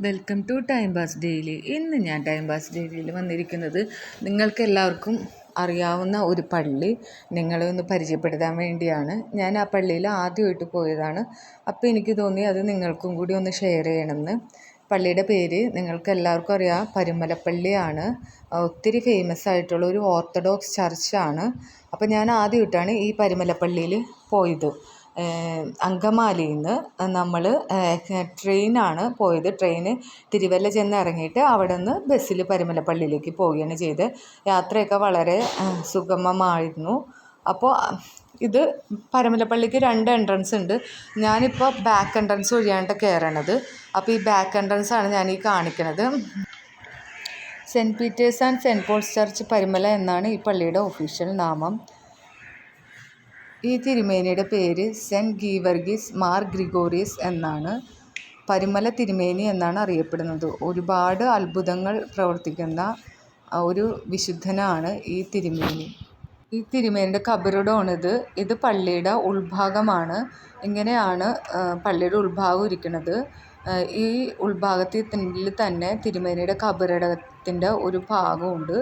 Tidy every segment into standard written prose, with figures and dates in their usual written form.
Welcome to time pass daily. ഇന്ന് ഞാൻ time pass ഡെയിലിയിൽ വന്നിരിക്കുന്നത് നിങ്ങൾക്ക് എല്ലാവർക്കും അറിയാവുന്ന ഒരു പള്ളി നിങ്ങളെ ഒന്ന് പരിചയപ്പെടുത്താൻ വേണ്ടിയാണ്. ഞാൻ ആ പള്ളിയിൽ ആദ്യമായിട്ട് പോയതാണ്. അപ്പോൾ എനിക്ക് തോന്നി അത് നിങ്ങൾക്കും കൂടി ഒന്ന് ഷെയർ ചെയ്യണമെന്ന്. പള്ളിയുടെ പേര് നിങ്ങൾക്ക് എല്ലാവർക്കും അറിയാം, പരുമലപ്പള്ളിയാണ്. ഒത്തിരി ഫേമസ് ആയിട്ടുള്ള ഒരു ഓർത്തഡോക്സ് ചർച്ചാണ്. അപ്പോൾ ഞാൻ ആദ്യമായിട്ടാണ് ഈ പരുമലപ്പള്ളിയിൽ പോയത്. അങ്കമാലിയിൽ നിന്ന് നമ്മൾ ട്രെയിനാണ് പോയത്. ട്രെയിന് തിരുവല്ല ചെന്ന് ഇറങ്ങിയിട്ട് അവിടെ നിന്ന് ബസ്സിൽ പരുമലപ്പള്ളിയിലേക്ക് പോവുകയാണ് ചെയ്തത്. യാത്രയൊക്കെ വളരെ സുഗമമായിരുന്നു. അപ്പോൾ ഇത് പരുമലപ്പള്ളിക്ക് 2 എൻട്രൻസ് ഉണ്ട്. ഞാനിപ്പോൾ ബാക്ക് എൻട്രൻസ് വഴിയാണ് കയറണത്. അപ്പോൾ ഈ ബാക്ക് എൻട്രൻസ് ആണ് ഞാൻ ഈ കാണിക്കുന്നത്. Saint Peter's and Saint Paul's church Parumala എന്നാണ് ഈ പള്ളിയുടെ ഒഫീഷ്യൽ നാമം. ഈ തിരുമേനിയുടെ പേര് സെൻറ്റ് ഗീവർഗീസ് മാർ ഗ്രിഗോറിയസ് എന്നാണ്. പരുമല തിരുമേനി എന്നാണ് അറിയപ്പെടുന്നത്. ഒരുപാട് അത്ഭുതങ്ങൾ പ്രവർത്തിക്കുന്ന ഒരു വിശുദ്ധനാണ് ഈ തിരുമേനി. ഈ തിരുമേനിയുടെ കബറിടമാണിത്. ഇത് പള്ളിയുടെ ഉൾഭാഗമാണ്. ഇങ്ങനെയാണ് പള്ളിയുടെ ഉൾഭാഗം ഇരിക്കുന്നത്. ഈ ഉൾഭാഗത്തിൽ തന്നെ തിരുമേനിയുടെ കബറിടത്തിൻ്റെ ഒരു ഭാഗമുണ്ട്.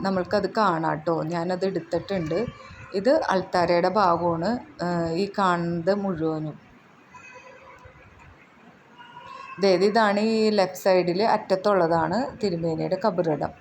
നമ്മൾക്കത് കാണാം കേട്ടോ. ഞാനത് എടുത്തിട്ടുണ്ട്. ഇത് അൾത്താരയുടെ ഭാഗമാണ് ഈ കാണുന്നത് മുഴുവനും. അതായത് ഇതാണ് ഈ ലെഫ്റ്റ് സൈഡിൽ അറ്റത്തുള്ളതാണ് തിരുമേനിയുടെ കബറിടം.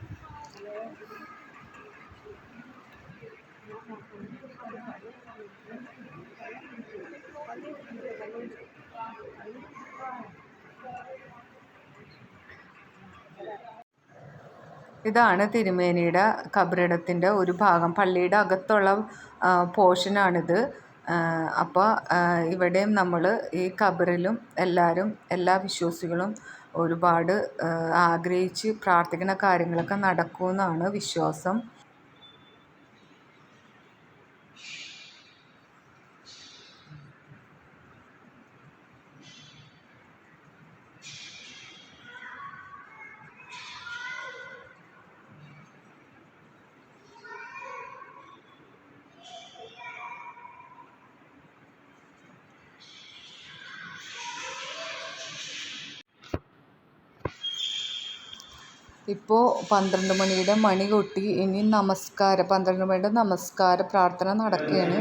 ഇതാണ് തിരുമേനിയുടെ കബറിടത്തിൻ്റെ ഒരു ഭാഗം. പള്ളിയുടെ അകത്തുള്ള പോർഷനാണിത്. അപ്പോൾ ഇവിടെയും നമ്മൾ ഈ കബറിലും എല്ലാ വിശ്വാസികളും ഒരുപാട് ആഗ്രഹിച്ച് പ്രാർത്ഥിക്കുന്ന കാര്യങ്ങളൊക്കെ നടക്കുമെന്നാണ് വിശ്വാസം. ഇപ്പോൾ 12 മണിയുടെ മണി കൊട്ടി. ഇനി 12 മണിയുടെ നമസ്കാര പ്രാർത്ഥന നടക്കുകയാണ്.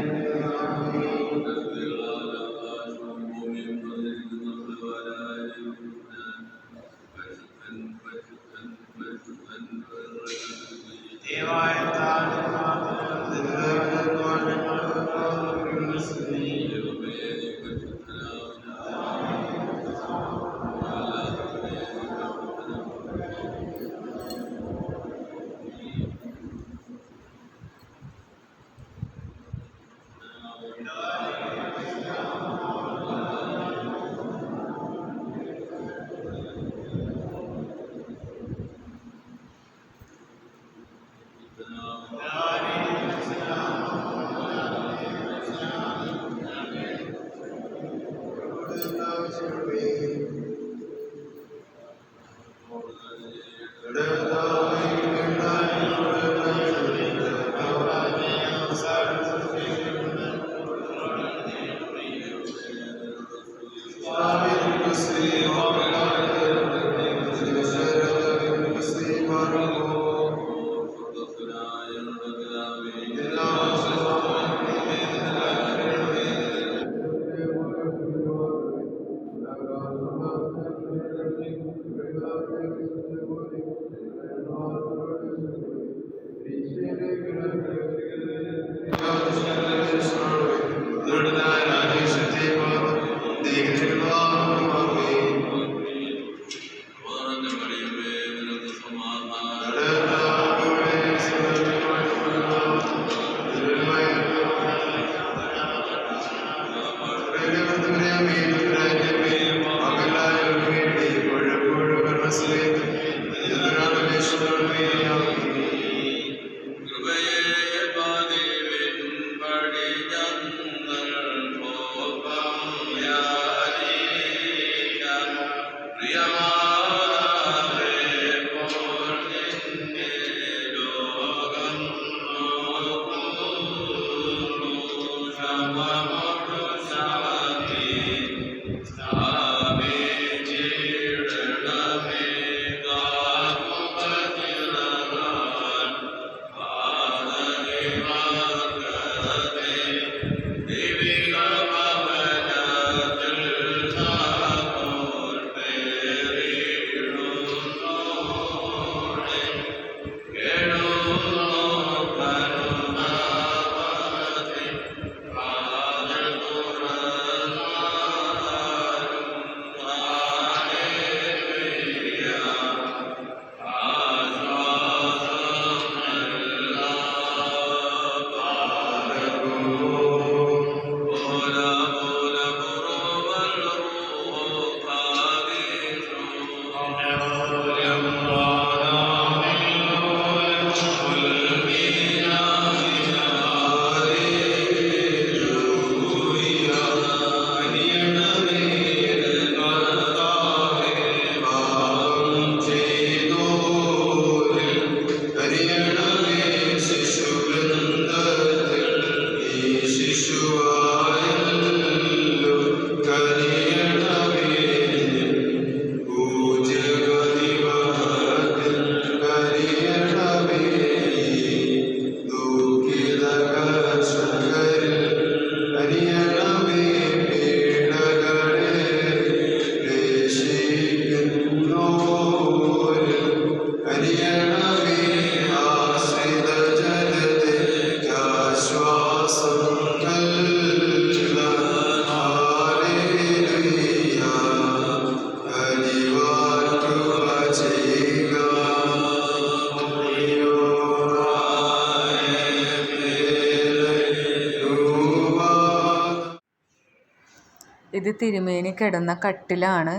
ഇത് തിരുമേനി കിടന്ന കട്ടിലാണ്.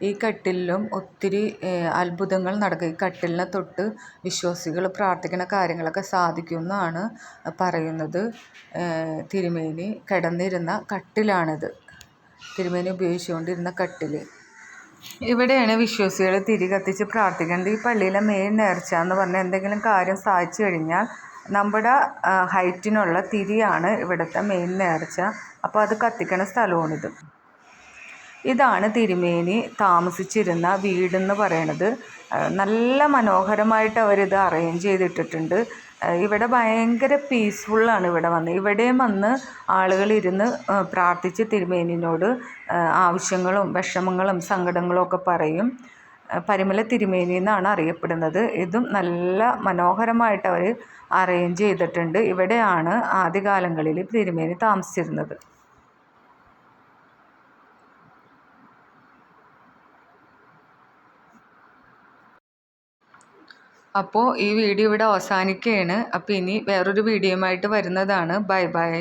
ഈ കട്ടിലിലും ഒത്തിരി അത്ഭുതങ്ങൾ നടക്കും. ഈ കട്ടിലിനെ തൊട്ട് വിശ്വാസികൾ പ്രാർത്ഥിക്കുന്ന കാര്യങ്ങളൊക്കെ സാധിക്കുമെന്നാണ് പറയുന്നത്. തിരുമേനി കിടന്നിരുന്ന കട്ടിലാണിത്. തിരുമേനി ഉപയോഗിച്ചുകൊണ്ടിരുന്ന കട്ടിൽ. ഇവിടെയാണ് വിശ്വാസികൾ തിരി കത്തിച്ച് പ്രാർത്ഥിക്കേണ്ടത്. ഈ പള്ളിയിലെ മെയിൻ നേർച്ച എന്ന് പറഞ്ഞാൽ എന്തെങ്കിലും കാര്യം സാധിച്ചു കഴിഞ്ഞാൽ നമ്മുടെ ഹൈറ്റിനുള്ള തിരിയാണ് ഇവിടുത്തെ മെയിൻ നേർച്ച. അപ്പോൾ അത് കത്തിക്കണ സ്ഥലമാണിത്. ഇതാണ് തിരുമേനി താമസിച്ചിരുന്ന വീടെന്ന് പറയണത്. നല്ല മനോഹരമായിട്ട് അവരിത് അറേഞ്ച് ചെയ്തിട്ടിട്ടുണ്ട്. ഇവിടെ ഭയങ്കര പീസ്ഫുള്ളാണ്. ഇവിടെയും വന്ന് ആളുകൾ ഇരുന്ന് പ്രാർത്ഥിച്ച് തിരുമേനിനോട് ആവശ്യങ്ങളും വിഷമങ്ങളും സങ്കടങ്ങളും ഒക്കെ പറയും. പരിമല തിരുമേനി എന്നാണ് അറിയപ്പെടുന്നത്. ഇതും നല്ല മനോഹരമായിട്ട് അവർ അറേഞ്ച് ചെയ്തിട്ടുണ്ട്. ഇവിടെയാണ് ആദ്യകാലങ്ങളിൽ തിരുമേനി താമസിച്ചിരുന്നത്. അപ്പോൾ ഈ വീഡിയോ ഇവിടെ അവസാനിക്കുകയാണ്. അപ്പോൾ ഇനി വേറൊരു വീഡിയോയുമായിട്ട് വരുന്നതാണ്. Bye bye.